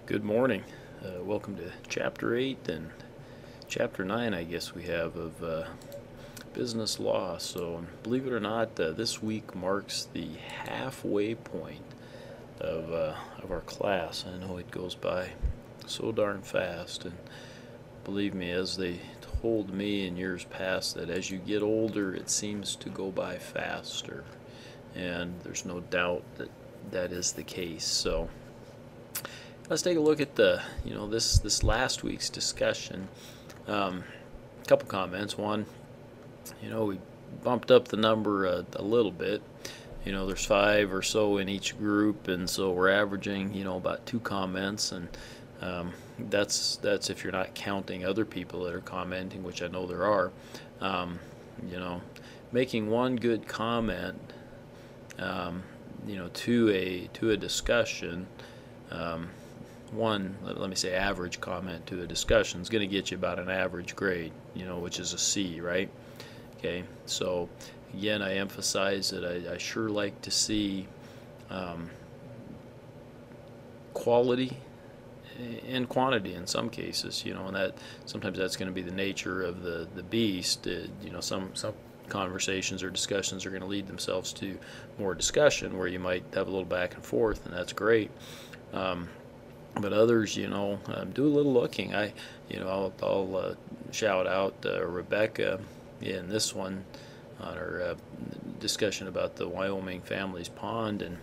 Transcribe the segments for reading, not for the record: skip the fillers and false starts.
Good morning. Welcome to Chapter 8 and Chapter 9, I guess we have, of business law. So, believe it or not, this week marks the halfway point of our class. I know it goes by so darn fast, and believe me, as they told me in years past, that as you get older, it seems to go by faster, and there's no doubt that that is the case. So, let's take a look at this last week's discussion. A couple comments. One, we bumped up the number a little bit. There's 5 or so in each group, and so we're averaging about 2 comments, and that's if you're not counting other people that are commenting, which I know there are. Making one good comment to a discussion, let me say average comment to a discussion is going to get you about an average grade, which is a C, right? Okay, so again, I emphasize that I sure like to see quality and quantity in some cases, and that sometimes that's going to be the nature of the beast. Some conversations or discussions are going to lead themselves to more discussion where you might have a little back and forth, and that's great. But others, do a little looking. I'll shout out Rebecca in this one on our discussion about the Wyoming Family's Pond, and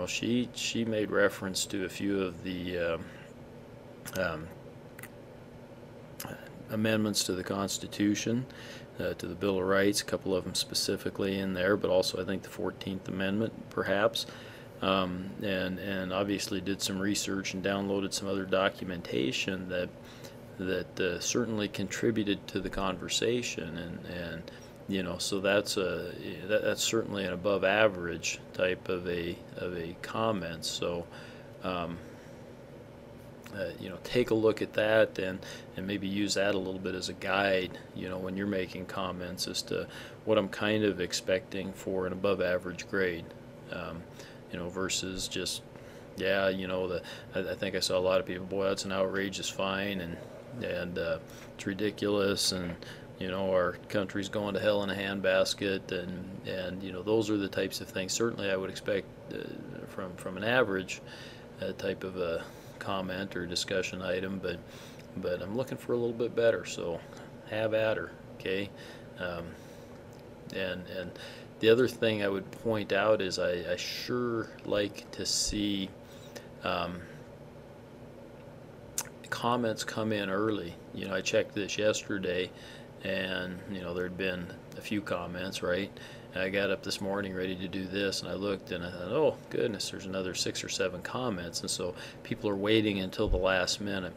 she made reference to a few of the amendments to the Constitution, to the Bill of Rights, a couple of them specifically in there, but also I think the 14th Amendment perhaps. And obviously did some research and downloaded some other documentation that certainly contributed to the conversation, and so that's certainly an above average type of a comment. So take a look at that and maybe use that a little bit as a guide, when you're making comments as to what I'm kind of expecting for an above average grade. Versus just, I think I saw a lot of people, boy, that's an outrageous fine, and it's ridiculous, and our country's going to hell in a handbasket, and those are the types of things certainly I would expect from an average type of a comment or discussion item, but I'm looking for a little bit better, so have at her, okay? And the other thing I would point out is I sure like to see comments come in early. I checked this yesterday, and there'd been a few comments, right? And I got up this morning ready to do this, and I looked and I thought, oh goodness, there's another 6 or 7 comments, and so people are waiting until the last minute.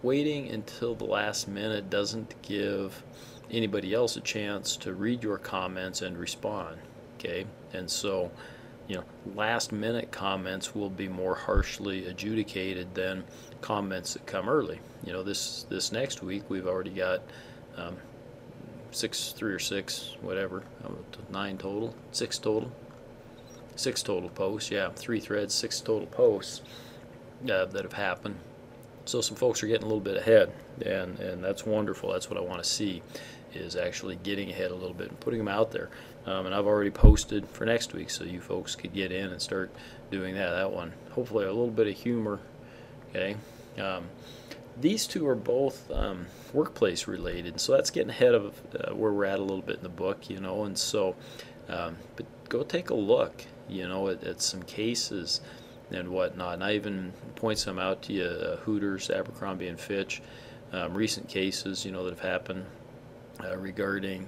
Waiting until the last minute doesn't give anybody else a chance to read your comments and respond, okay? And so last minute comments will be more harshly adjudicated than comments that come early. This next week we've already got 3 or 6, whatever, 9 total, 6 total posts, 3 threads, 6 total posts that have happened. So some folks are getting a little bit ahead, and that's wonderful. That's what I want to see, is actually getting ahead a little bit and putting them out there. And I've already posted for next week, so you folks could get in and start doing that one. Hopefully a little bit of humor, okay? These two are both workplace related, so that's getting ahead of where we're at a little bit in the book, and so, but go take a look, at some cases and whatnot. And I even point some out to you, Hooters, Abercrombie and Fitch, recent cases, that have happened regarding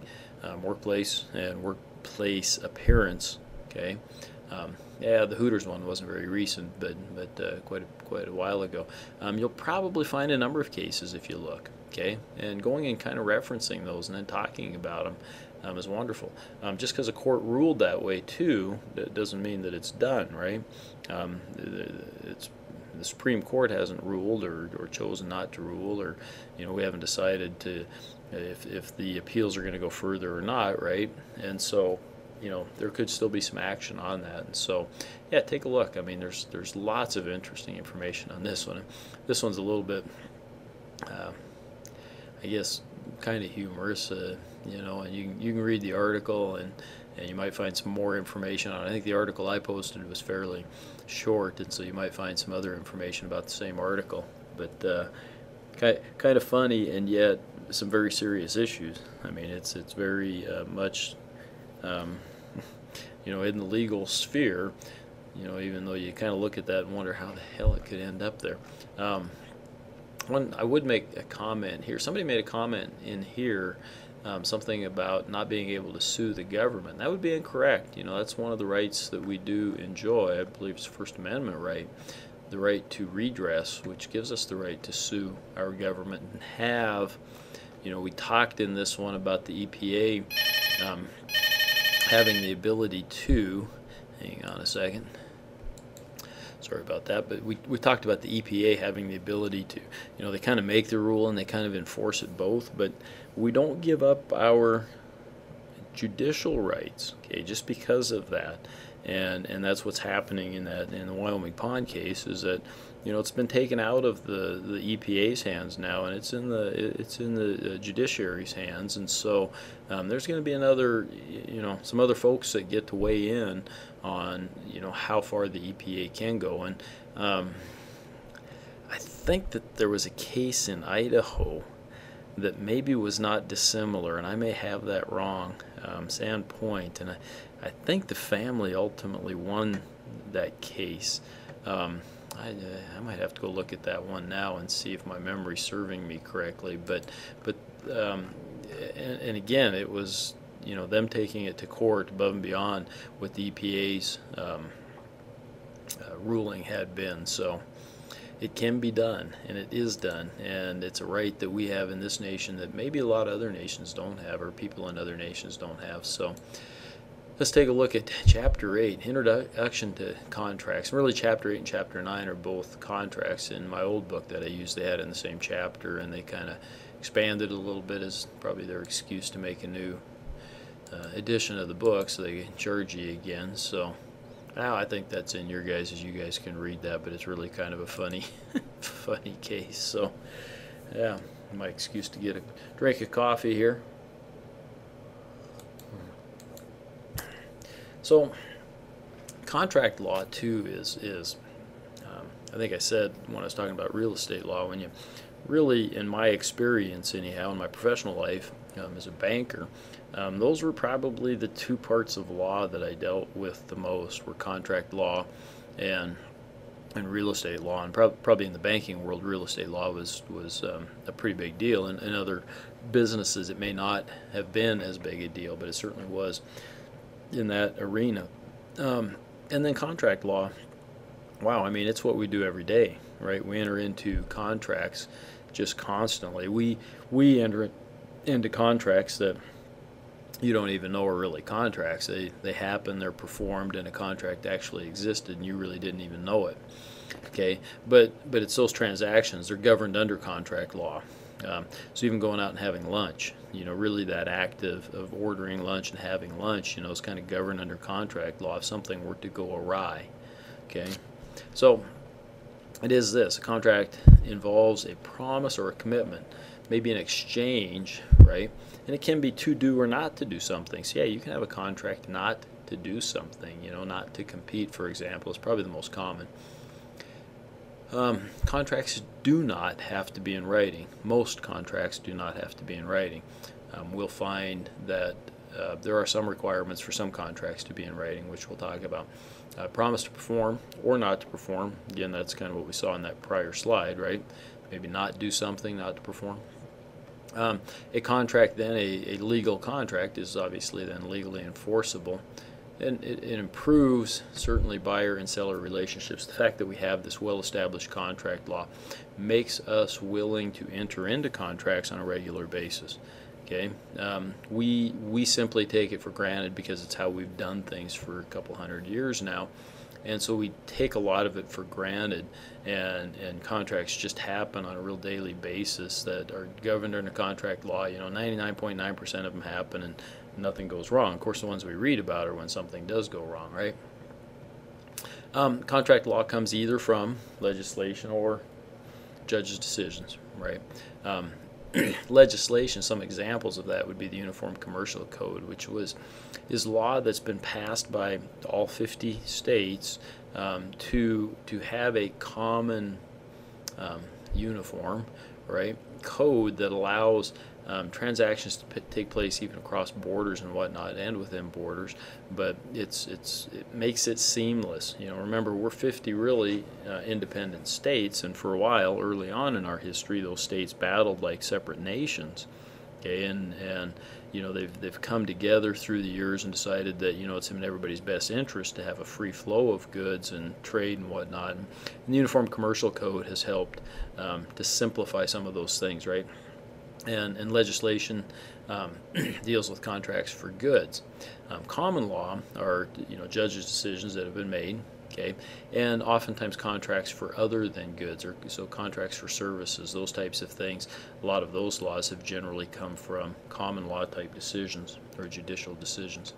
workplace and workplace appearance. Okay, the Hooters one wasn't very recent, but quite a while ago. You'll probably find a number of cases if you look. Okay, and going and kind of referencing those and then talking about them is wonderful. Just because a court ruled that way too, that doesn't mean that it's done, right? The Supreme Court hasn't ruled or chosen not to rule, or we haven't decided to if the appeals are going to go further or not, right? And so there could still be some action on that. And so, yeah, take a look. I mean, there's lots of interesting information on this one. This one's a little bit, I guess, kind of humorous, and you can read the article and you might find some more information on it. I think the article I posted was fairly short, and so you might find some other information about the same article. But kind of funny, and yet some very serious issues. I mean, it's very much, in the legal sphere. Even though you kind of look at that and wonder how the hell it could end up there. I would make a comment here. Somebody made a comment in here, something about not being able to sue the government. That would be incorrect. That's one of the rights that we do enjoy. I believe it's a First Amendment right, the right to redress, which gives us the right to sue our government and have, we talked in this one about the EPA having the ability to, hang on a second. Sorry about that, but we talked about the EPA having the ability to, they kind of make the rule and they kind of enforce it both, but we don't give up our judicial rights, okay, just because of that. And that's what's happening in the Wyoming pond case, is that it's been taken out of the EPA's hands now, and it's in the judiciary's hands. And so there's going to be some other folks that get to weigh in on how far the EPA can go. And I think that there was a case in Idaho that maybe was not dissimilar, and I may have that wrong, Sand Point, and I think the family ultimately won that case. I might have to go look at that one now and see if my memory's serving me correctly. But and again, it was them taking it to court above and beyond what the EPA's ruling had been. So it can be done, and it is done, and it's a right that we have in this nation that maybe a lot of other nations don't have, or people in other nations don't have. So let's take a look at Chapter 8, Introduction to Contracts. Really, Chapter 8 and Chapter 9 are both contracts. In my old book that I used, they had in the same chapter, and they kind of expanded a little bit as probably their excuse to make a new edition of the book, so they can charge you again. So now I think that's in your guys, as you guys can read that, but it's really kind of a funny funny case. So yeah, my excuse to get a drink of coffee here. So contract law too is I think I said when I was talking about real estate law, when you really, in my experience anyhow, in my professional life as a banker, those were probably the two parts of law that I dealt with the most, were contract law and real estate law. And probably in the banking world, real estate law was a pretty big deal. And in other businesses, it may not have been as big a deal, but it certainly was in that arena. And then contract law, wow, I mean, it's what we do every day, right? We enter into contracts just constantly. We enter into contracts that you don't even know are really contracts. They happen, they're performed, and a contract actually existed, and you really didn't even know it. Okay, but it's those transactions, they're governed under contract law. So even going out and having lunch, really that act of ordering lunch and having lunch, is kind of governed under contract law if something were to go awry. Okay, so it is this: a contract involves a promise or a commitment, maybe an exchange, right? And it can be to do or not to do something. So yeah, you can have a contract not to do something, not to compete, for example, is probably the most common. Contracts do not have to be in writing. Most contracts do not have to be in writing. We'll find that there are some requirements for some contracts to be in writing, which we'll talk about. Promise to perform or not to perform. Again, that's kind of what we saw in that prior slide, right? Maybe not do something, not to perform. A contract then, a legal contract, is obviously then legally enforceable. And it improves, certainly, buyer and seller relationships. The fact that we have this well-established contract law makes us willing to enter into contracts on a regular basis. Okay, we simply take it for granted because it's how we've done things for a couple hundred years now, and so we take a lot of it for granted, and contracts just happen on a real daily basis that are governed under contract law. 99.9% of them happen, and nothing goes wrong. Of course, the ones we read about are when something does go wrong, right? Contract law comes either from legislation or judges' decisions, right? Legislation, some examples of that would be the Uniform Commercial Code, which is law that's been passed by all 50 states to have a common uniform, right, code that allows transactions to take place even across borders and whatnot, and within borders, but it makes it seamless. Remember, we're 50 really independent states, and for a while, early on in our history, those states battled like separate nations. Okay, and they've come together through the years and decided that it's in everybody's best interest to have a free flow of goods and trade and whatnot. And the Uniform Commercial Code has helped to simplify some of those things, right? And legislation deals with contracts for goods. Common law are judges' decisions that have been made, okay, and oftentimes contracts for other than goods, or so contracts for services, those types of things. A lot of those laws have generally come from common law type decisions or judicial decisions.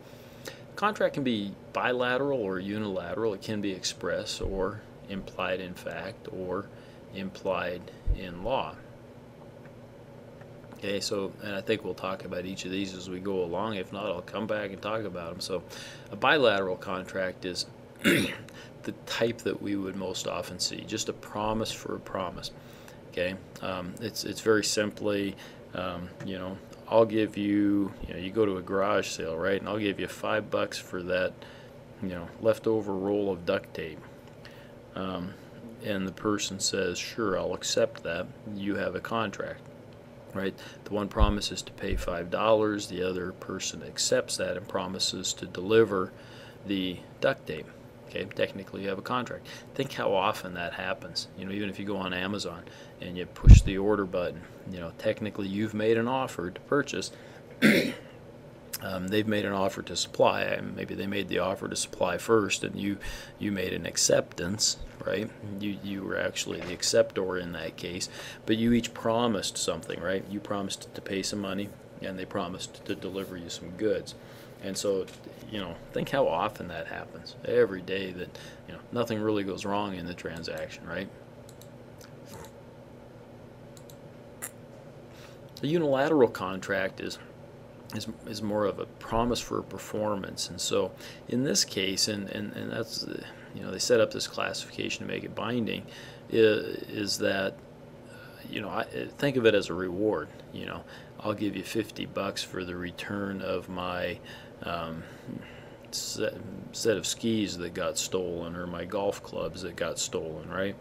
Contract can be bilateral or unilateral. It can be express or implied in fact or implied in law. Okay, so, and I think we'll talk about each of these as we go along. If not, I'll come back and talk about them. So a bilateral contract is the type that we would most often see, just a promise for a promise. Okay, it's very simply, I'll give you, you go to a garage sale, right, and I'll give you $5 for that, leftover roll of duct tape. And the person says, sure, I'll accept that. You have a contract. Right, the one promises to pay $5, the other person accepts that and promises to deliver the duct tape. Okay, technically you have a contract. Think how often that happens. Even if you go on Amazon and you push the order button, technically you've made an offer to purchase. They've made an offer to supply. Maybe they made the offer to supply first, and you made an acceptance, right? You were actually the acceptor in that case, but you each promised something, right? You promised to pay some money, and they promised to deliver you some goods. And so, think how often that happens. Every day that, nothing really goes wrong in the transaction, right? A unilateral contract is more of a promise for a performance. And so in this case, and that's, they set up this classification to make it binding, is that, I think of it as a reward. I'll give you $50 for the return of my set of skis that got stolen, or my golf clubs that got stolen, right?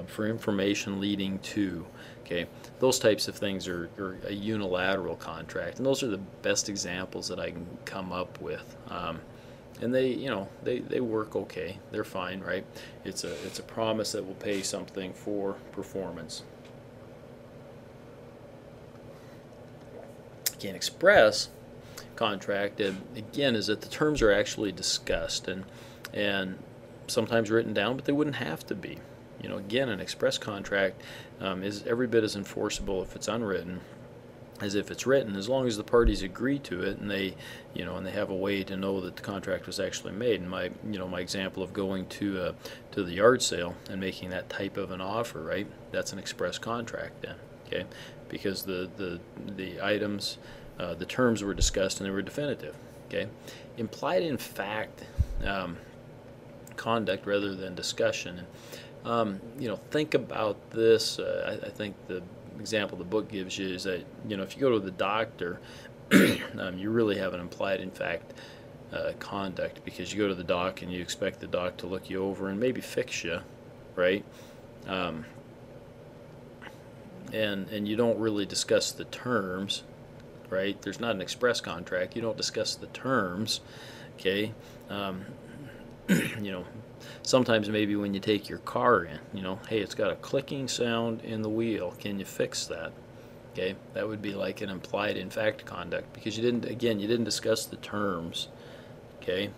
For information leading to, okay, those types of things are a unilateral contract, and those are the best examples that I can come up with. And they work okay. They're fine, right? It's a promise that will pay something for performance. An express contract, again, is that the terms are actually discussed and sometimes written down, but they wouldn't have to be. Again, an express contract is every bit as enforceable if it's unwritten as if it's written, as long as the parties agree to it and they have a way to know that the contract was actually made. And my example of going to the yard sale and making that type of an offer, right? That's an express contract then, okay? Because the items, the terms were discussed and they were definitive, okay? Implied in fact conduct rather than discussion. Think about this. I think the example the book gives you is that, if you go to the doctor, you really have an implied in fact conduct, because you go to the doc and you expect the doc to look you over and maybe fix you, right? And you don't really discuss the terms, right? There's not an express contract. You don't discuss the terms, okay? Sometimes maybe when you take your car in, hey, it's got a clicking sound in the wheel. Can you fix that? Okay, that would be like an implied in fact conduct, because you didn't discuss the terms. Okay,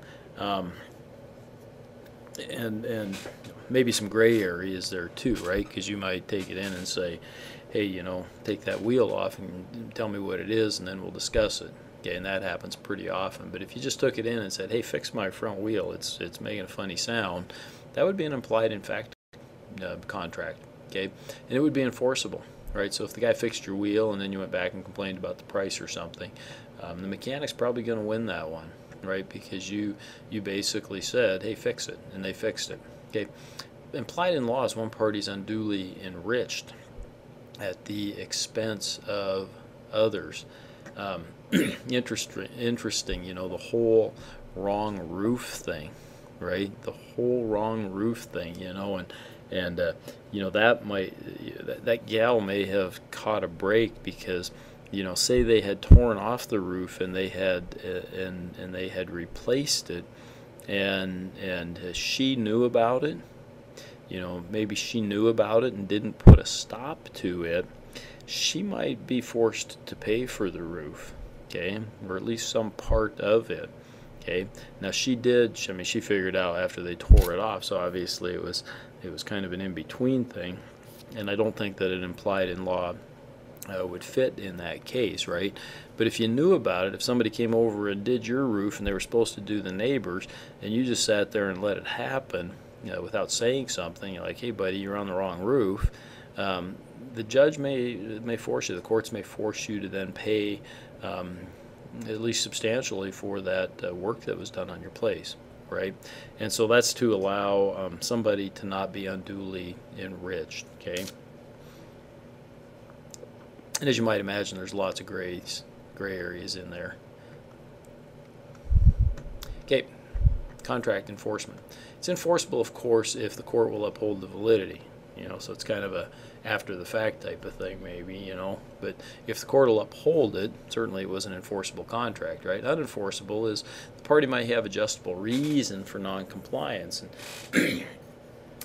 and maybe some gray areas there too, right? Because you might take it in and say, hey, take that wheel off and tell me what it is, and then we'll discuss it. Okay, and that happens pretty often. But if you just took it in and said, "Hey, fix my front wheel. It's making a funny sound," that would be an implied in fact contract. Okay, and it would be enforceable. Right. So if the guy fixed your wheel and then you went back and complained about the price or something, the mechanic's probably going to win that one, right? Because you basically said, "Hey, fix it," and they fixed it. Okay. Implied in law is one party's unduly enriched at the expense of others. Interesting, the whole wrong roof thing, right? The whole wrong roof thing, and that gal may have caught a break because, say they had torn off the roof and they had replaced it, and she knew about it. Maybe she knew about it and didn't put a stop to it. She might be forced to pay for the roof, okay, or at least some part of it, okay. Now she figured out after they tore it off, so obviously it was kind of an in-between thing, and I don't think that an implied in law would fit in that case, right? But if you knew about it, if somebody came over and did your roof and they were supposed to do the neighbors, and you just sat there and let it happen, without saying something, like, "Hey, buddy, you're on the wrong roof," the judge may force you, the courts may force you to then pay at least substantially for that work that was done on your place, right? And so that's to allow somebody to not be unduly enriched, okay? And as you might imagine, there's lots of gray areas in there. Okay, contract enforcement. It's enforceable, of course, if the court will uphold the validity. So it's kind of a after the fact type of thing, maybe, but if the court will uphold it, certainly it was an enforceable contract, right? Unenforceable is the party might have a justifiable reason for non-compliance, and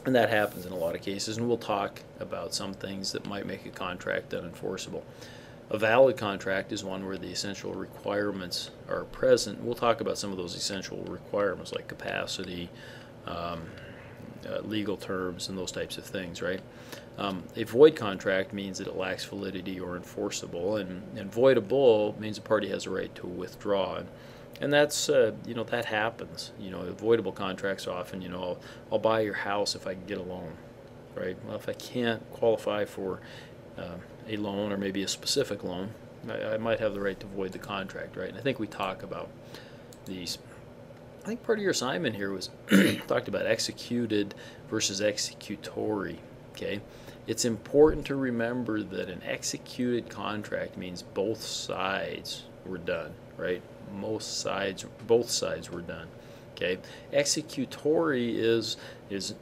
and that happens in a lot of cases, and we'll talk about some things that might make a contract unenforceable. A valid contract is one where the essential requirements are present. We'll talk about some of those essential requirements like capacity, legal terms, and those types of things, right? A void contract means that it lacks validity or enforceable, and voidable means a party has a right to withdraw. And that's, that happens. Avoidable contracts often, I'll buy your house if I can get a loan, right? Well, if I can't qualify for a loan or maybe a specific loan, I might have the right to void the contract, right? And I think we talk about these. I think part of your assignment here was talked about executed versus executory, okay? It's important to remember that an executed contract means both sides were done, right? Both sides were done, okay? Executory is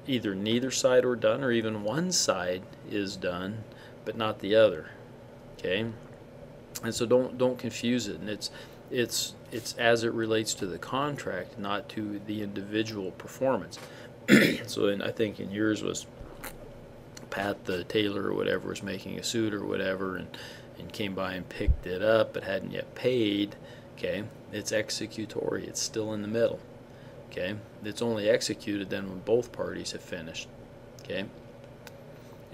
either neither side were done, or even one side is done but not the other, okay? And so don't confuse it. And it's as it relates to the contract, not to the individual performance. So I think in yours was Pat the tailor or whatever was making a suit or whatever, and came by and picked it up but hadn't yet paid, okay? It's executory. It's still in the middle, okay? It's only executed then when both parties have finished, okay?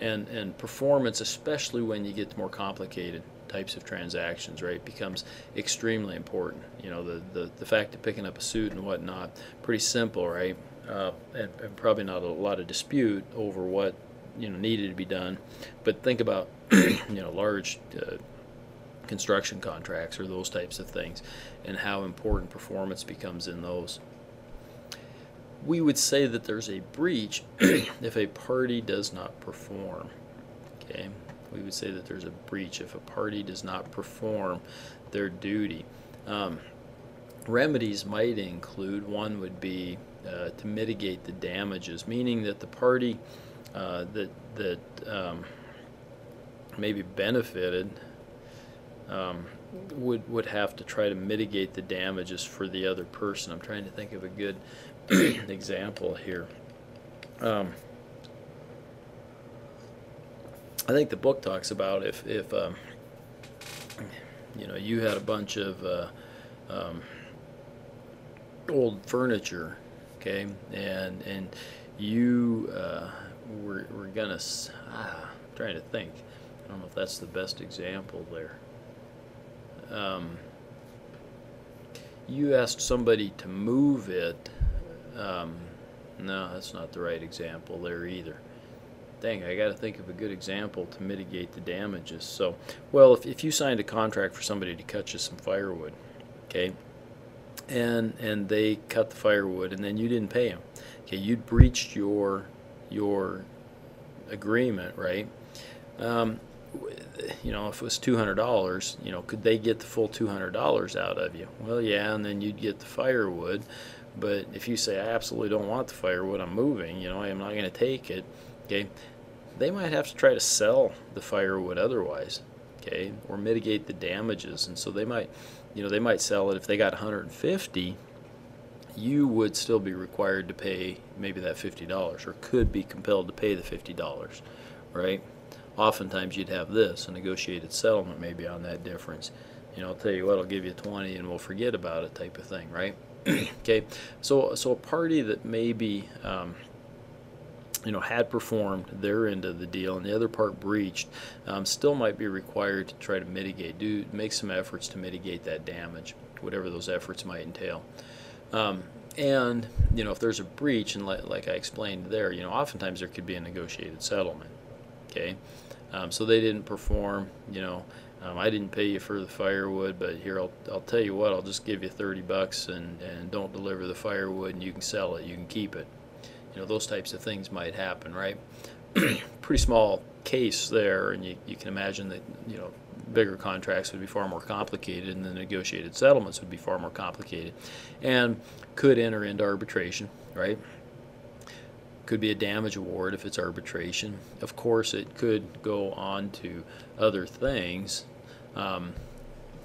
And performance, especially when you get to more complicated types of transactions, right, becomes extremely important. The fact of picking up a suit and whatnot, pretty simple, right? And probably not a lot of dispute over what needed to be done. But think about large construction contracts or those types of things, and how important performance becomes in those. We would say that there's a breach if a party does not perform, okay? We would say that there's a breach if a party does not perform their duty. Remedies might include, one would be to mitigate the damages, meaning that the party that maybe benefited would have to try to mitigate the damages for the other person. I'm trying to think of a good example here. I think the book talks about if you had a bunch of old furniture, okay, and you were gonna I'm trying to think. I don't know if that's the best example there. you asked somebody to move it, no, that's not the right example there either. Dang, I got to think of a good example to mitigate the damages. So, well, if you signed a contract for somebody to cut you some firewood, okay, and they cut the firewood and then you didn't pay them, okay, you'd breached your agreement, right? You know, if it was $200, you know, could they get the full $200 out of you? Well, yeah, and then you'd get the firewood. But if you say, I absolutely don't want the firewood, I'm moving, you know, I'm not going to take it, okay, they might have to try to sell the firewood otherwise, okay, or mitigate the damages. And so they might, you know, they might sell it. If they got 150, you would still be required to pay maybe that $50, or could be compelled to pay the $50, right? Oftentimes you'd have this, a negotiated settlement maybe on that difference. You know, I'll tell you what, I'll give you 20 and we'll forget about it type of thing, right? Okay, so a party that maybe you know, had performed their end of the deal and the other part breached, still might be required to try to mitigate, make some efforts to mitigate that damage, whatever those efforts might entail. And you know, if there's a breach, and like I explained there, you know, oftentimes there could be a negotiated settlement. Okay, so they didn't perform, you know, I didn't pay you for the firewood, but here I'll tell you what, I'll just give you $30 and don't deliver the firewood, and you can sell it, you can keep it. You know, those types of things might happen, right? Pretty small case there, and you can imagine that, you know, bigger contracts would be far more complicated, and the negotiated settlements would be far more complicated, and could enter into arbitration, right? Could be a damage award if it's arbitration. Of course, it could go on to other things.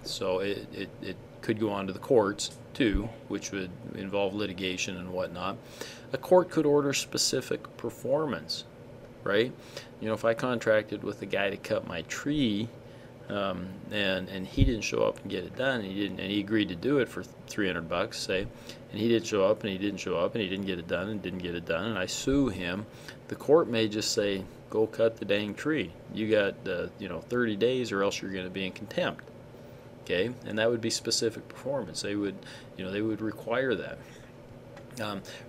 So it could go on to the courts too, which would involve litigation and whatnot. A court could order specific performance, right? You know, if I contracted with a guy to cut my tree, and he didn't show up and get it done, and he agreed to do it for $300, say, and he didn't show up and he didn't show up and he didn't get it done and didn't get it done, and I sue him, the court may just say, go cut the dang tree. You got you know, 30 days or else you're going to be in contempt. Okay, and that would be specific performance. They would, you know, they would require that.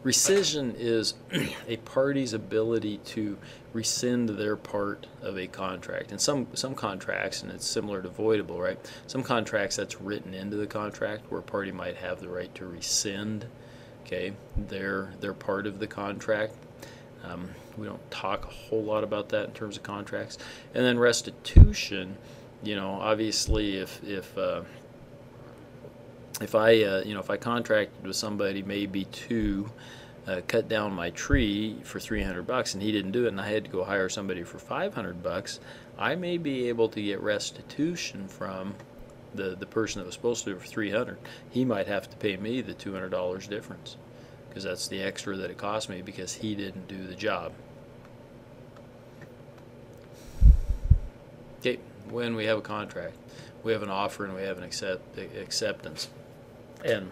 Rescission is a party's ability to rescind their part of a contract. And some contracts, and it's similar to voidable, right? Some contracts, that's written into the contract, where a party might have the right to rescind, okay, their part of the contract. We don't talk a whole lot about that in terms of contracts. And then restitution, you know, obviously if I you know, if I contracted with somebody maybe to cut down my tree for $300 and he didn't do it, and I had to go hire somebody for $500, I may be able to get restitution from the person that was supposed to do it for $300. He might have to pay me the $200 difference, because that's the extra that it cost me because he didn't do the job. Okay, when we have a contract, we have an offer and we have an acceptance. And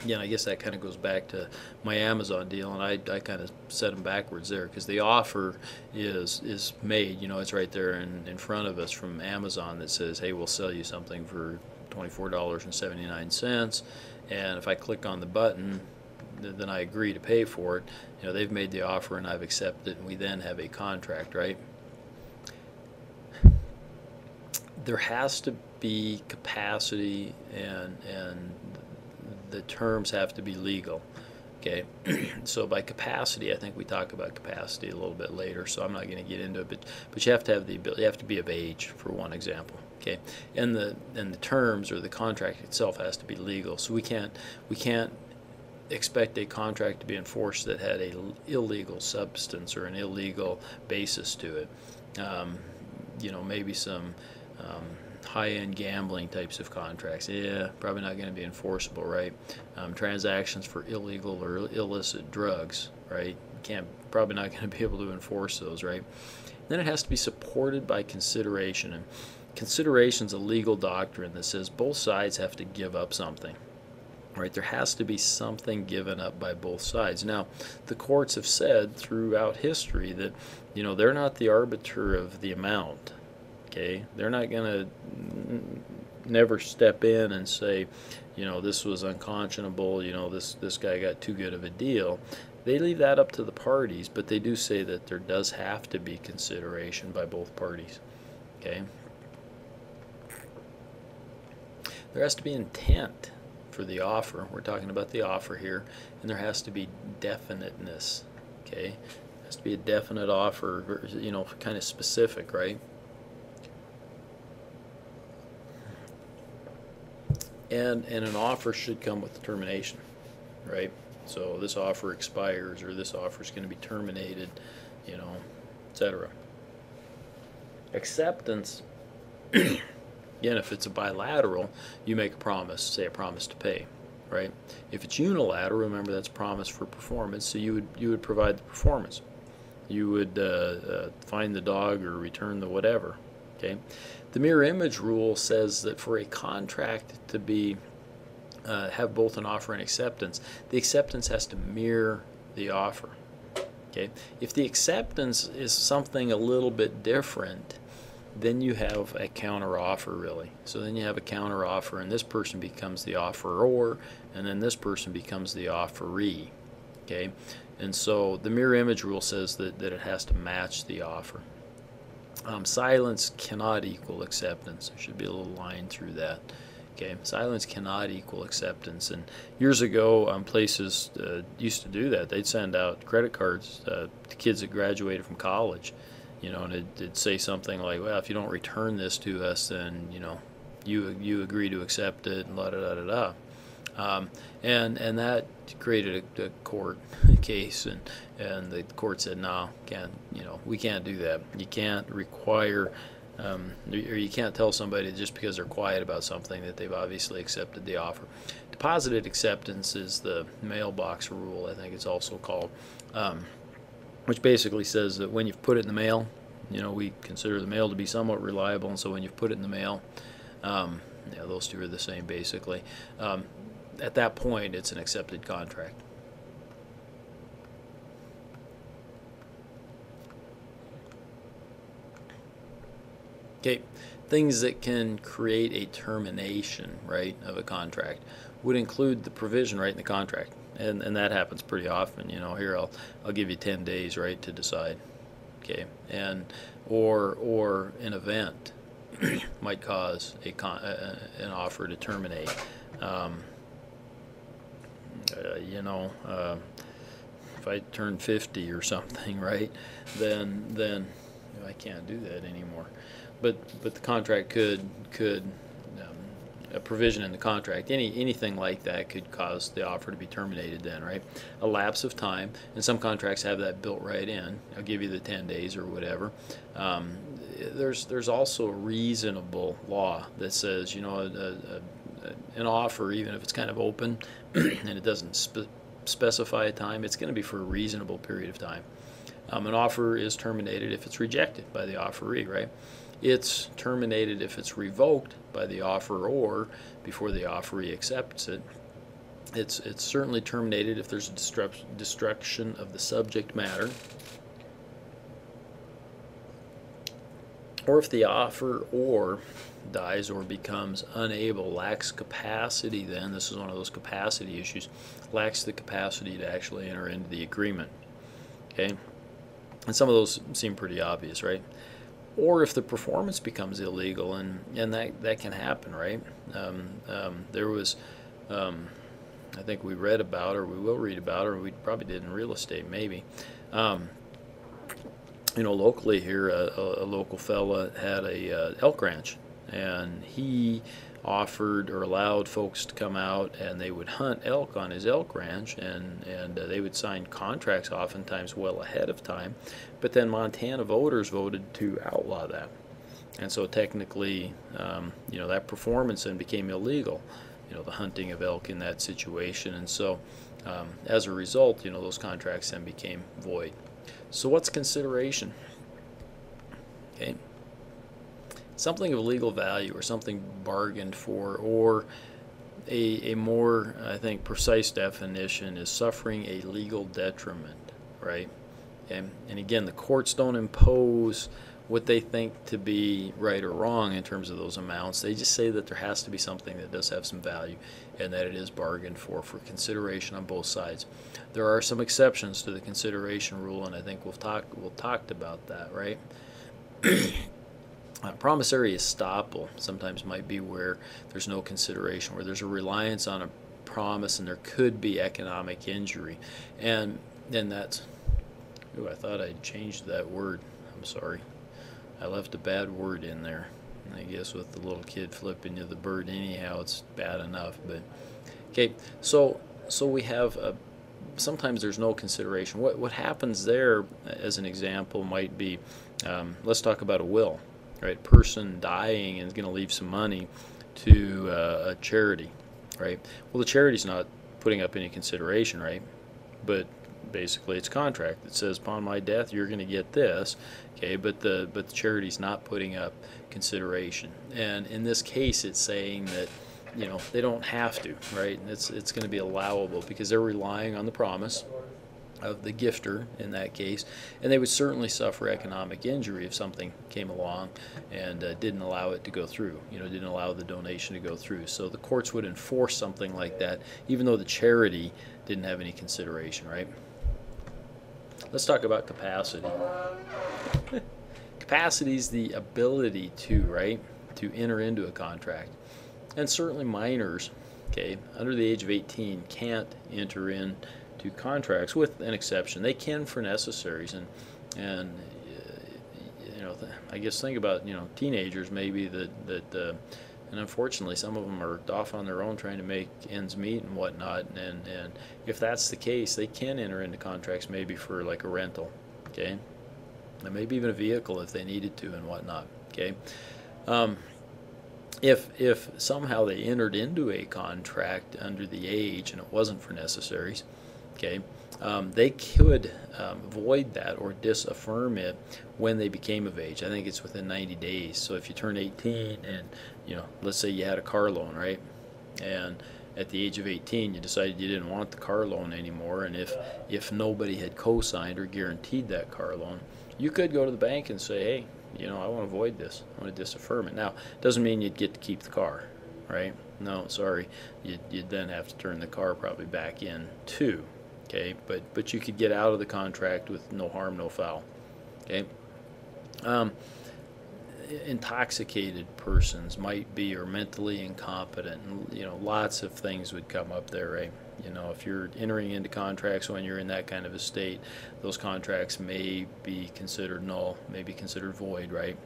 you know, I guess that kind of goes back to my Amazon deal, and I kind of set them backwards there, because the offer is made, you know, it's right there in front of us from Amazon that says, hey, we'll sell you something for $24.79, and if I click on the button, then I agree to pay for it. You know, they've made the offer and I've accepted it, and we then have a contract, right? There has to be capacity, and the terms have to be legal. Okay, so by capacity, I think we talk about capacity a little bit later, so I'm not going to get into it. But you have to have the ability. You have to be of age, for one example. Okay, and the terms, or the contract itself, has to be legal. So we can't expect a contract to be enforced that had a illegal substance or an illegal basis to it. You know, maybe some high-end gambling types of contracts, yeah, probably not going to be enforceable, right? Transactions for illegal or illicit drugs, right? Probably not going to be able to enforce those, right? Then it has to be supported by consideration, and consideration is a legal doctrine that says both sides have to give up something, right? There has to be something given up by both sides. Now, the courts have said throughout history that, you know, they're not the arbiter of the amount. Okay, they're not going to never step in and say, you know, this was unconscionable, you know, this guy got too good of a deal. They leave that up to the parties, but they do say that there does have to be consideration by both parties. Okay? There has to be intent for the offer. We're talking about the offer here, and there has to be definiteness. Okay? It has to be a definite offer, you know, kind of specific, right? And an offer should come with termination, right? So this offer expires, or this offer is going to be terminated, you know, etc. Acceptance, again, if it's a bilateral, you make a promise, say a promise to pay, right? If it's unilateral, remember that's a promise for performance, so you would provide the performance. You would find the dog or return the whatever, okay? The mirror image rule says that for a contract to be have both an offer and acceptance, the acceptance has to mirror the offer. Okay? If the acceptance is something a little bit different, then you have a counter offer, really. So then you have a counter offer, and this person becomes the offeror, and then this person becomes the offeree. Okay? And so the mirror image rule says that it has to match the offer. Silence cannot equal acceptance. There should be a little line through that. Okay, silence cannot equal acceptance. And years ago, places used to do that. They'd send out credit cards to kids that graduated from college, you know, and it'd say something like, "Well, if you don't return this to us, then you know, you agree to accept it," and la da da da da. And that created a court case, and the court said, "No, we can't do that. You can't require." Or you can't tell somebody just because they're quiet about something that they've obviously accepted the offer. Deposited acceptance is the mailbox rule, I think it's also called, which basically says that when you've put it in the mail, you know, we consider the mail to be somewhat reliable, and so when you've put it in the mail, yeah, those two are the same basically. At that point, it's an accepted contract. Okay, things that can create a termination, right, of a contract would include the provision right in the contract, and that happens pretty often. You know, here I'll give you 10 days, right, to decide. Okay, and or an event might cause an offer to terminate. You know, if I turn 50 or something, right, then you know, I can't do that anymore. But the contract could a provision in the contract, anything like that could cause the offer to be terminated then, right? A lapse of time, and some contracts have that built right in. I'll give you the 10 days or whatever. There's also a reasonable law that says, you know, an offer, even if it's kind of open and it doesn't specify a time, it's going to be for a reasonable period of time. An offer is terminated if it's rejected by the offeree, right? It's terminated if it's revoked by the offeror before the offeree accepts it. It's certainly terminated if there's a destruction of the subject matter, or if the offeror dies or becomes unable, lacks capacity. Then this is one of those capacity issues, lacks the capacity to actually enter into the agreement. Okay, and some of those seem pretty obvious, right? Or if the performance becomes illegal, and that can happen, right? There was, I think we read about, or we will read about, or we probably did in real estate maybe. You know, locally here, a local fella had a elk ranch, and he offered or allowed folks to come out and they would hunt elk on his elk ranch, and they would sign contracts oftentimes well ahead of time, but then Montana voters voted to outlaw that, and so technically you know, that performance then became illegal, you know, the hunting of elk in that situation, and so as a result, you know, those contracts then became void. So what's consideration? Okay, something of legal value, or something bargained for, or a more, I think, precise definition is suffering a legal detriment, right? Okay. And again, the courts don't impose what they think to be right or wrong in terms of those amounts. They just say that there has to be something that does have some value and that it is bargained for consideration on both sides. There are some exceptions to the consideration rule, and I think we'll talk about that, right? Promissory estoppel sometimes might be where there's no consideration, where there's a reliance on a promise and there could be economic injury. And that's, ooh, I thought I'd changed that word. I'm sorry. I left a bad word in there. I guess with the little kid flipping you the bird anyhow, it's bad enough. But okay, so we have sometimes there's no consideration. What happens there, as an example, might be, let's talk about a will, right? Person dying and is going to leave some money to a charity, right? Well, the charity's not putting up any consideration, right? But basically it's a contract that says upon my death you're going to get this, okay? But the charity's not putting up consideration, and in this case it's saying that, you know, they don't have to, right? And it's going to be allowable because they're relying on the promise of the gifter in that case, and they would certainly suffer economic injury if something came along and didn't allow it to go through, you know, didn't allow the donation to go through. So the courts would enforce something like that even though the charity didn't have any consideration, right? Let's talk about capacity. Capacity is the ability to, right, to enter into a contract. And certainly minors, okay, under the age of 18 can't enter into contracts, with an exception. They can for necessaries, and you know, I guess think about, you know, teenagers maybe that and unfortunately some of them are off on their own trying to make ends meet and whatnot, and if that's the case, they can enter into contracts maybe for like a rental, okay, and maybe even a vehicle if they needed to and whatnot, okay. If somehow they entered into a contract under the age and it wasn't for necessaries, okay, they could void that or disaffirm it when they became of age. I think it's within 90 days. So if you turn 18 and, you know, let's say you had a car loan, right, and at the age of 18 you decided you didn't want the car loan anymore, and if nobody had co-signed or guaranteed that car loan, you could go to the bank and say, hey, you know, I want to void this. I want to disaffirm it. Now, it doesn't mean you'd get to keep the car, right? No, sorry. You'd then have to turn the car probably back in too, okay? But you could get out of the contract with no harm, no foul, okay? Intoxicated persons might be, or mentally incompetent, and, you know, lots of things would come up there, right? You know, if you're entering into contracts when you're in that kind of a state, those contracts may be considered null, may be considered void, right?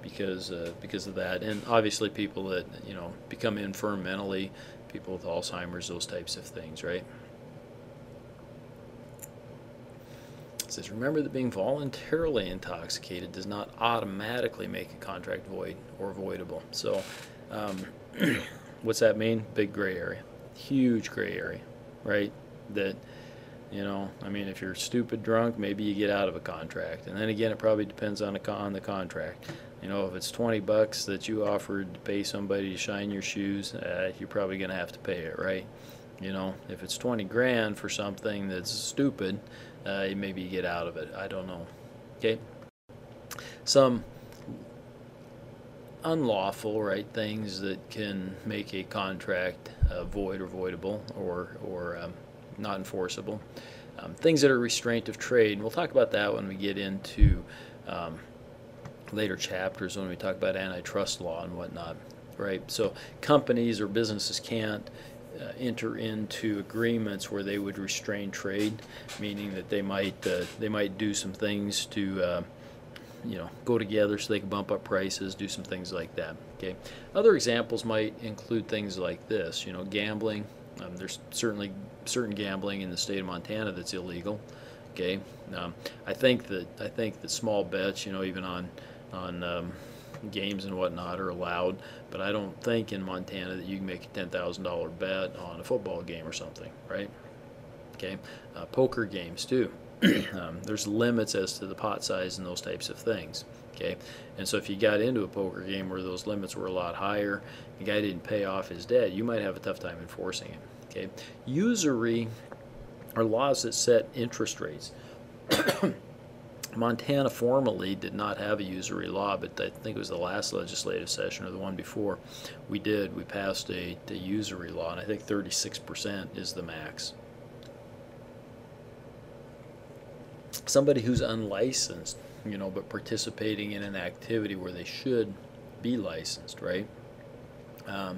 Because of that. And obviously people that, you know, become infirm mentally, people with Alzheimer's, those types of things, right? It says, remember that being voluntarily intoxicated does not automatically make a contract void or voidable. So what's that mean? Big gray area, huge gray area, right? That, you know, I mean, if you're stupid drunk, maybe you get out of a contract. And then again, it probably depends on the contract. You know, if it's $20 that you offered to pay somebody to shine your shoes, you're probably going to have to pay it, right? You know, if it's 20 grand for something that's stupid, maybe you get out of it. I don't know. Okay. Some unlawful, right, things that can make a contract void or voidable, or not enforceable. Things that are restraint of trade. And we'll talk about that when we get into later chapters, when we talk about antitrust law and whatnot, right? So companies or businesses can't enter into agreements where they would restrain trade, meaning that they might do some things to you know, go together so they can bump up prices, do some things like that. Okay. Other examples might include things like this. You know, gambling. There's certainly certain gambling in the state of Montana that's illegal. Okay. I think that small bets, you know, even on games and whatnot, are allowed, but I don't think in Montana that you can make a $10,000 bet on a football game or something, right? Okay. Poker games too. There's limits as to the pot size and those types of things. Okay, and so if you got into a poker game where those limits were a lot higher, the guy didn't pay off his debt, you might have a tough time enforcing it. Okay, usury are laws that set interest rates. Montana formally did not have a usury law, but I think it was the last legislative session or the one before we passed a usury law, and I think 36% is the max. Somebody who's unlicensed, but participating in an activity where they should be licensed, right? A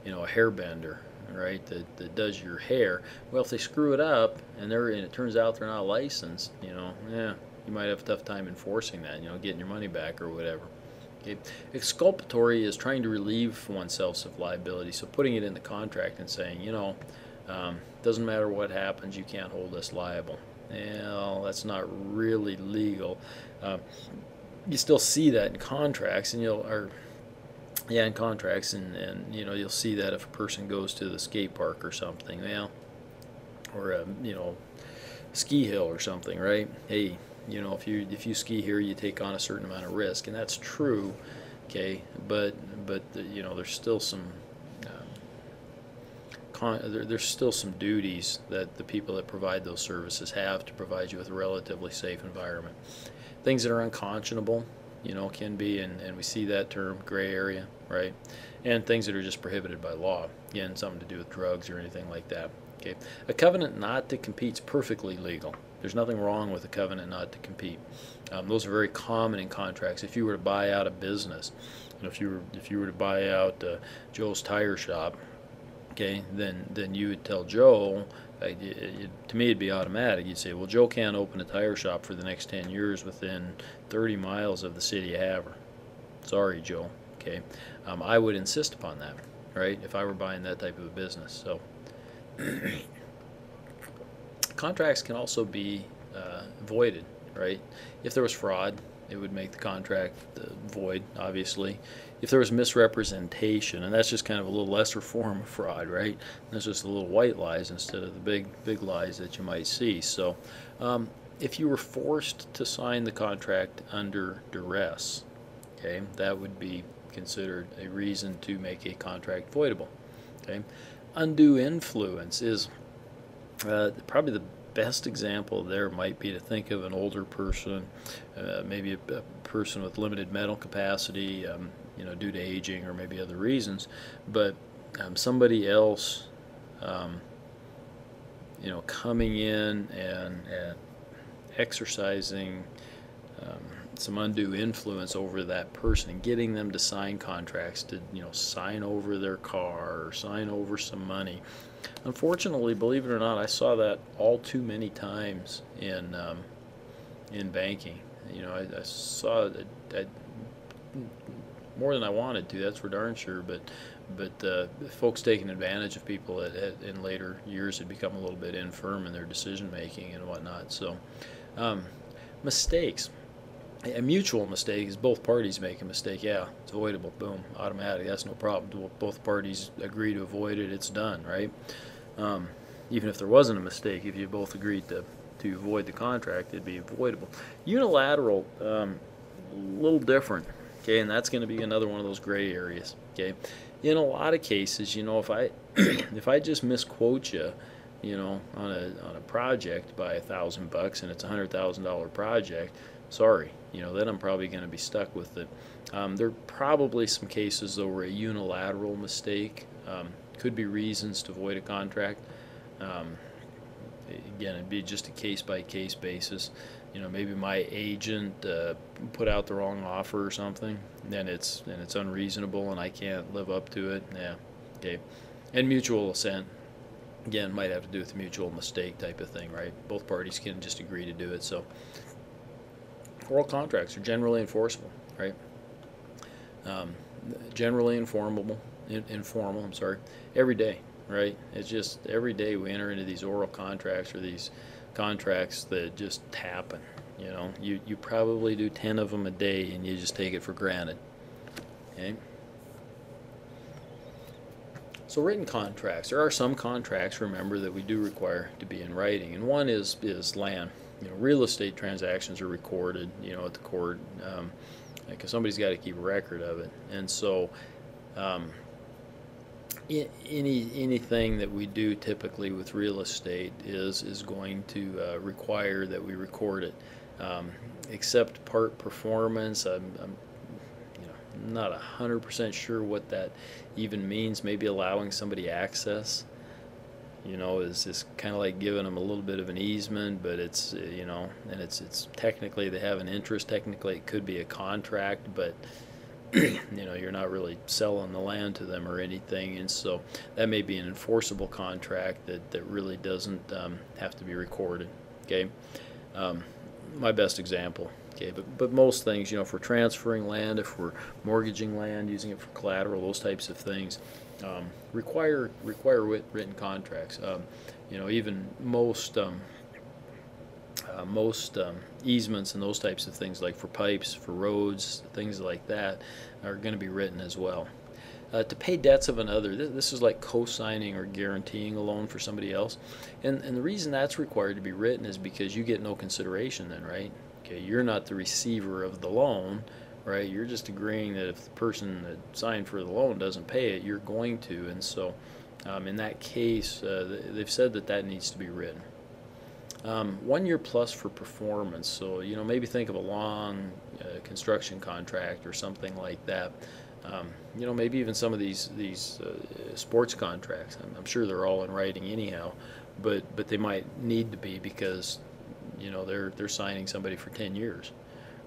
hairbender, right, that does your hair. Well, if they screw it up and it turns out they're not licensed, you might have a tough time enforcing that, getting your money back or whatever. Okay. Exculpatory is trying to relieve oneself of liability, so putting it in the contract and saying, doesn't matter what happens, you can't hold us liable. Well, that's not really legal. You still see that in contracts, and in contracts, and you'll see that if a person goes to the skate park or something, or a ski hill or something, right? Hey, if you ski here, you take on a certain amount of risk, and that's true, okay. But there's still some there's still some duties that the people that provide those services have to provide you with a relatively safe environment. Things that are unconscionable, can be, and we see that term, gray area, right? And things that are just prohibited by law, again, something to do with drugs or anything like that. Okay, a covenant not to compete is perfectly legal. There's nothing wrong with a covenant not to compete. Those are very common in contracts. If you were to buy out a business, if you were to buy out Joe's tire shop, okay, then you would tell Joe. To me, it'd be automatic. You'd say, well, Joe can't open a tire shop for the next 10 years within 30 miles of the city of Havre. Sorry, Joe. Okay, I would insist upon that, right? If I were buying that type of a business. So, contracts can also be voided, right? If there was fraud, it would make the contract void, obviously. If there was misrepresentation, and that's just kind of a little lesser form of fraud, right? That's just a little white lies instead of the big lies that you might see. So if you were forced to sign the contract under duress, okay, that would be considered a reason to make a contract voidable. Okay, undue influence is probably the best example there might be to think of an older person, maybe a person with limited mental capacity, due to aging or maybe other reasons, but somebody else, coming in and exercising some undue influence over that person and getting them to sign contracts, to sign over their car or sign over some money. Unfortunately, believe it or not, I saw that all too many times in banking. I saw that more than I wanted to. That's for darn sure. But folks taking advantage of people that in later years had become a little bit infirm in their decision making and whatnot. So mistakes. A mutual mistake is both parties make a mistake. Yeah, it's avoidable. Boom, automatic. That's no problem. Both parties agree to avoid it. It's done, right? Even if there wasn't a mistake, if you both agreed to avoid the contract, it'd be avoidable. Unilateral, a little different. Okay, and that's going to be another one of those gray areas. Okay, in a lot of cases, if I if I just misquote you, on a project by $1,000 and it's a $100,000 project, sorry, then I'm probably going to be stuck with it. There are probably some cases though where a unilateral mistake could be reasons to void a contract. Again, it'd be just a case-by-case basis. Maybe my agent put out the wrong offer or something, then it's unreasonable and I can't live up to it. Yeah, okay. And mutual assent, again, might have to do with a mutual mistake type of thing, right? Both parties can just agree to do it. So oral contracts are generally enforceable, right? Generally informal, every day, right? It's just every day we enter into these oral contracts or these contracts that just happen. You probably do 10 of them a day and you just take it for granted. Okay. So written contracts. There are some contracts, remember, that we do require to be in writing, and one is land. Real estate transactions are recorded, at the court, because somebody's got to keep a record of it, and so anything that we do typically with real estate is going to require that we record it. accept part performance. I'm not 100% sure what that even means. Maybe allowing somebody access, is kind of like giving them a little bit of an easement, but it's, and it's technically they have an interest. Technically it could be a contract, but you're not really selling the land to them or anything, and so that may be an enforceable contract that really doesn't have to be recorded. Okay, my best example. Okay, but most things, if we're transferring land, if we're mortgaging land, using it for collateral, those types of things require written contracts. Even most easements and those types of things, like for pipes, for roads, things like that, are going to be written as well. To pay debts of another, this is like co-signing or guaranteeing a loan for somebody else, and the reason that's required to be written is because you get no consideration then, right? Okay, you're not the receiver of the loan, right? You're just agreeing that if the person that signed for the loan doesn't pay it, you're going to, and so in that case, they've said that needs to be written. 1 year plus for performance. So maybe think of a long construction contract or something like that. Maybe even some of these sports contracts. I'm sure they're all in writing anyhow, but they might need to be because they're signing somebody for 10 years,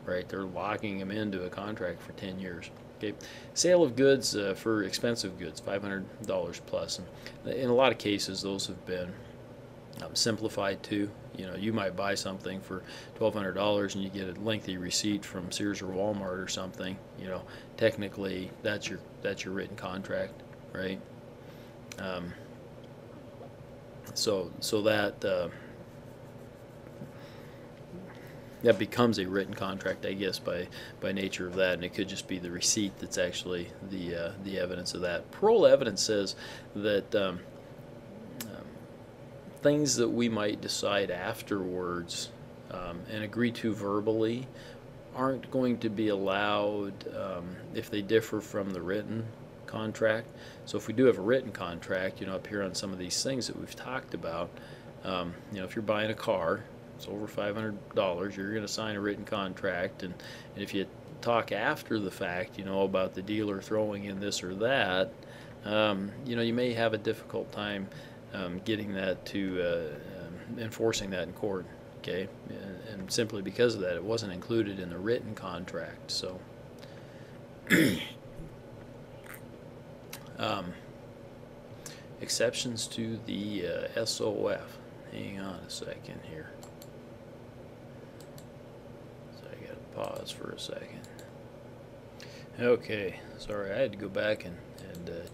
right? They're locking them into a contract for 10 years. Okay, sale of goods for expensive goods, $500 plus, and in a lot of cases those have been simplified too. You might buy something for $1,200 and you get a lengthy receipt from Sears or Walmart or something. Technically that's your written contract, right? So that becomes a written contract, I guess, by nature of that, and it could just be the receipt that's actually the evidence of that. Parole evidence says that things that we might decide afterwards and agree to verbally aren't going to be allowed if they differ from the written contract. So if we do have a written contract, up here on some of these things that we've talked about, if you're buying a car, it's over $500, you're going to sign a written contract, and if you talk after the fact, about the dealer throwing in this or that, you may have a difficult time getting that to enforcing that in court. Okay, and simply because of that, it wasn't included in the written contract. So exceptions to the SOF. Hang on a second here. So I gotta pause for a second. Okay, sorry, I had to go back and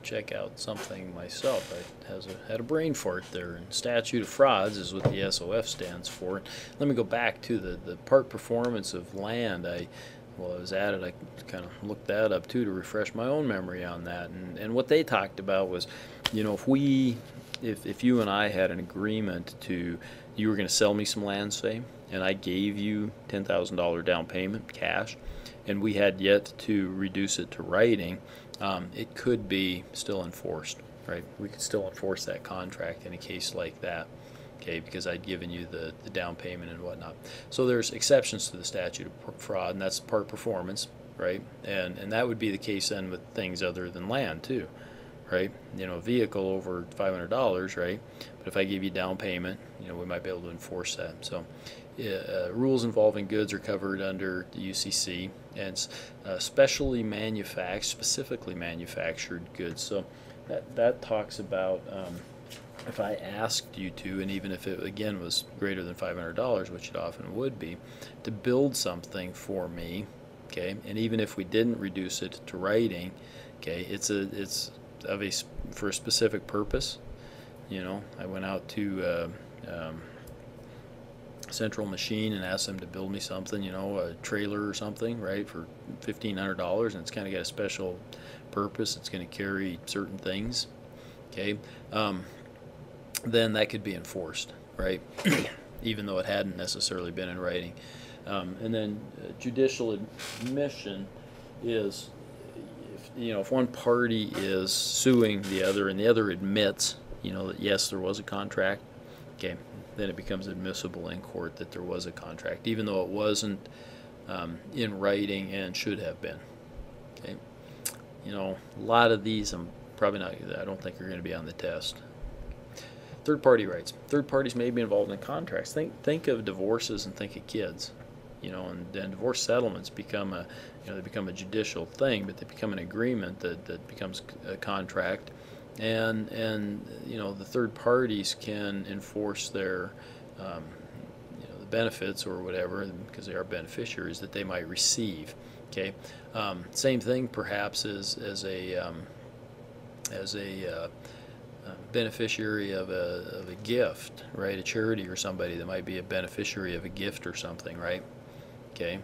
check out something myself. I had a brain fart there, and statute of frauds is what the SOF stands for. Let me go back to the part performance of land. While I was at it, I kind of looked that up too to refresh my own memory on that. And what they talked about was, if you and I had an agreement you were going to sell me some land, say, and I gave you $10,000 down payment, cash, and we had yet to reduce it to writing, it could be still enforced, right? We could still enforce that contract in a case like that, okay, because I'd given you the down payment and whatnot. So there's exceptions to the statute of fraud, and that's part performance, right? And that would be the case then with things other than land too, right? A vehicle over $500, right? But if I give you down payment, we might be able to enforce that. So rules involving goods are covered under the UCC, and specifically manufactured goods. So that talks about if I asked you to, and even if it again was greater than $500, which it often would be, to build something for me, okay, and even if we didn't reduce it to writing, okay, it's for a specific purpose. I went out to Central Machine and asked them to build me something, a trailer or something, right, for $1,500, and it's kind of got a special purpose. It's going to carry certain things, okay, then that could be enforced, right, even though it hadn't necessarily been in writing. And then judicial admission is, if one party is suing the other and the other admits, that yes, there was a contract, okay, then it becomes admissible in court that there was a contract, even though it wasn't in writing and should have been. Okay, a lot of these I don't think are going to be on the test. Third-party rights. Third parties may be involved in contracts. Think of divorces and think of kids. And then divorce settlements become they become a judicial thing, but they become an agreement that becomes a contract, and the third parties can enforce their the benefits or whatever, because they are beneficiaries that they might receive. Okay, same thing perhaps as a beneficiary of a gift, right? A charity or somebody that might be a beneficiary of a gift or something, right? Okay.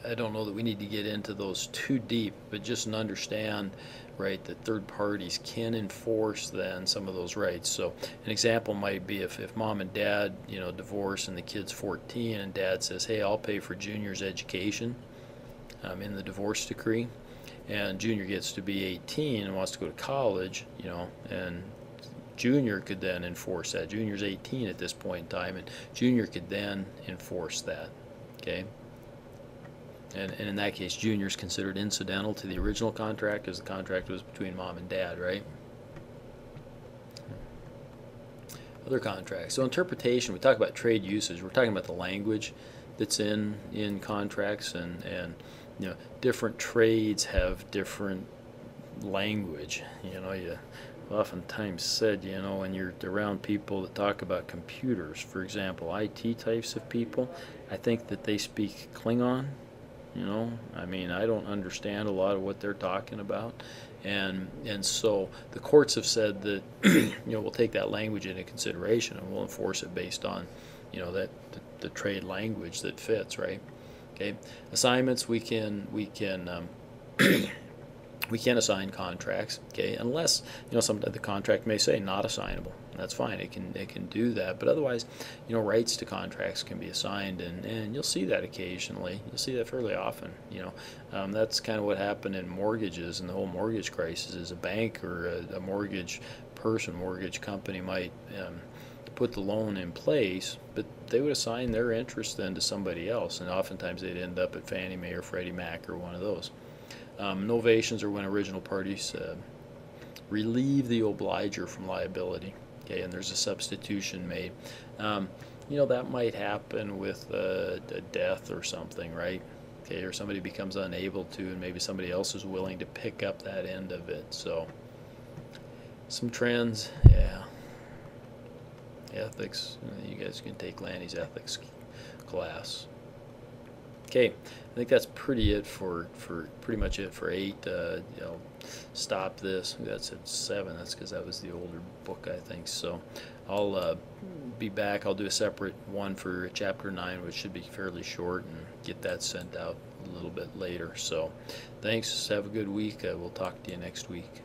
I don't know that we need to get into those too deep, but just understand, right, that third parties can enforce then some of those rights. So an example might be if mom and dad, divorce and the kid's 14 and dad says, hey, I'll pay for Junior's education in the divorce decree, and Junior gets to be 18 and wants to go to college, and Junior could then enforce that. Junior's 18 at this point in time, and Junior could then enforce that. Okay? And in that case, Junior's considered incidental to the original contract, because the contract was between mom and dad, right? Other contracts. So interpretation, we talk about trade usage. We're talking about the language that's in contracts, and different trades have different language. You oftentimes said, when you're around people that talk about computers, for example, IT types of people, I think that they speak Klingon. I don't understand a lot of what they're talking about, and so the courts have said that we'll take that language into consideration and we'll enforce it based on that the trade language that fits, right? Okay, assignments, we can we can assign contracts, okay, unless sometimes the contract may say not assignable. That's fine. It can do that, but otherwise, rights to contracts can be assigned, and you'll see that occasionally. You'll see that fairly often. That's kind of what happened in mortgages and the whole mortgage crisis. Is a bank or a mortgage company might put the loan in place, but they would assign their interest then to somebody else, and oftentimes they'd end up at Fannie Mae or Freddie Mac or one of those. Novations are when original parties relieve the obliger from liability. Okay, and there's a substitution made. That might happen with a death or something, right? Okay, or somebody becomes unable to, and maybe somebody else is willing to pick up that end of it. So, some trends, yeah. Ethics, you guys can take Lanny's ethics class. Okay, I think that's pretty much it for 8. Stop this. That's at 7. That's because that was the older book, I think. So I'll be back. I'll do a separate one for chapter 9, which should be fairly short, and get that sent out a little bit later. So thanks. Have a good week. We'll talk to you next week.